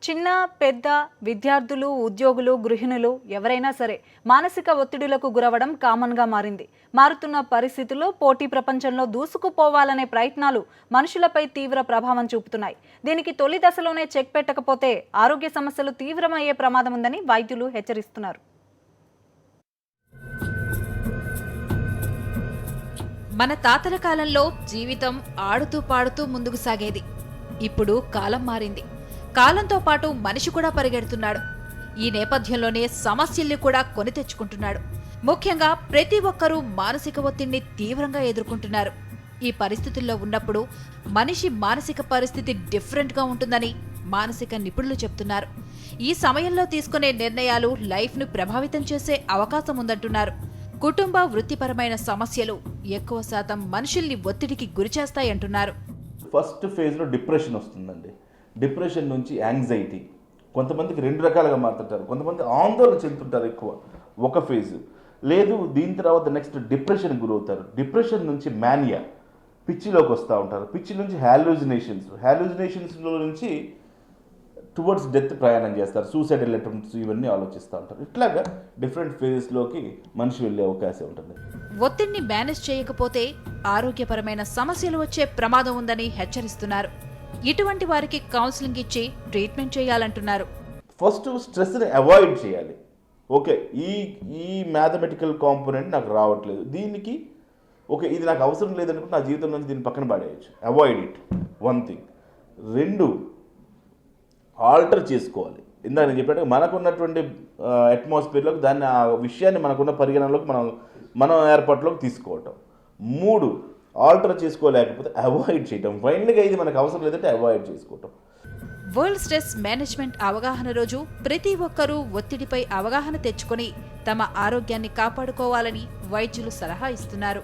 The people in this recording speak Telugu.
చిన్న పెద్ద విద్యార్థులు ఉద్యోగులు గృహిణులు ఎవరైనా సరే మానసిక ఒత్తిడులకు గురవడం కామన్గా మారింది. మారుతున్న పరిస్థితుల్లో పోటీ ప్రపంచంలో దూసుకుపోవాలనే ప్రయత్నాలు మనుషులపై తీవ్ర ప్రభావం చూపుతున్నాయి. దీనికి తొలి దశలోనే చెక్ పెట్టకపోతే ఆరోగ్య సమస్యలు తీవ్రమయ్యే ప్రమాదం ఉందని వైద్యులు హెచ్చరిస్తున్నారు. మన తాతల కాలంలో జీవితం ఆడుతూ పాడుతూ ముందుకు సాగేది. ఇప్పుడు కాలం మారింది. కాలంతో పాటు మనిషి కూడా పరిగెడుతున్నాడు. ఈ నేపథ్యంలోనే సమస్యల్ని కూడా కొని తెచ్చుకుంటున్నాడు. ముఖ్యంగా ప్రతి ఒక్కరూ మానసిక ఒత్తిడిని తీవ్రంగా ఎదుర్కొంటున్నారు. ఈ పరిస్థితుల్లో ఉన్నప్పుడు మనిషి మానసిక పరిస్థితి డిఫరెంట్గా ఉంటుందని మానసిక నిపుణులు చెప్తున్నారు. ఈ సమయంలో తీసుకునే నిర్ణయాలు లైఫ్ను ప్రభావితం చేసే అవకాశం ఉందంటున్నారు. కుటుంబ వృత్తిపరమైన సమస్యలు ఎక్కువ శాతం మనుషుల్ని ఒత్తిడికి గురిచేస్తాయంటున్నారు. ఫస్ట్ ఫేజ్లో డిప్రెషన్ వస్తుందండి. డిప్రెషన్ నుంచి యాంగ్జైటీ, కొంతమందికి రెండు రకాలుగా మారుతుంటారు. కొంతమంది ఆందోళన చెందుతుంటారు ఎక్కువ ఒక ఫేజ్. లేదు, దీని తర్వాత నెక్స్ట్ డిప్రెషన్కి గురవుతారు. డిప్రెషన్ నుంచి మానియా, పిచ్చిలోకి వస్తూ ఉంటారు. పిచ్చి నుంచి హ్యాలూజినేషన్స్లో నుంచి టువర్డ్స్ డెత్ ప్రయాణం చేస్తారు. సూసైడల్ అటెంప్ట్స్ ఇవన్నీ ఆలోచిస్తూ ఉంటారు. ఇట్లాగా డిఫరెంట్ ఫేజెస్లోకి మనిషి వెళ్ళే అవకాశం ఉంటుంది. ఒత్తిడిని మేనేజ్ చేయకపోతే ఆరోగ్యపరమైన సమస్యలు వచ్చే ప్రమాదం ఉందని హెచ్చరిస్తున్నారు. ఇటువంటి వారికి కౌన్సిలింగ్ ఇచ్చి ట్రీట్మెంట్ చేయాలంటున్నారు. ఫస్ట్ స్ట్రెస్ని అవాయిడ్ చేయాలి. ఓకే, ఈ మ్యాథమెటికల్ కాంపోనెంట్ నాకు రావట్లేదు, దీనికి ఓకే ఇది నాకు అవసరం లేదనుకుంటే నా జీవితం నుంచి దీన్ని పక్కన పడేయచ్చు. Avoid it, one thing. రెండు, ఆల్టర్ చేసుకోవాలి. ఇందాక నేను చెప్పినట్టు మనకున్నటువంటి అట్మాస్ఫియర్లోకి దాన్ని, ఆ విషయాన్ని మనకున్న పరిగణనలోకి మనం ఏర్పాటులోకి తీసుకోవటం. మూడు, ఆల్టర్ చేసుకోలేకపోతే అవాయిడ్ చేయటం. ఫైనల్గా ఇది మనకు అవసరం లేదంటే అవాయిడ్ చేసుకోవటం. వరల్డ్ స్ట్రెస్ మేనేజ్మెంట్ అవగాహన రోజు ప్రతి ఒక్కరూ ఒత్తిడిపై అవగాహన తెచ్చుకొని తమ ఆరోగ్యాన్ని కాపాడుకోవాలని వైద్యులు సలహా ఇస్తున్నారు.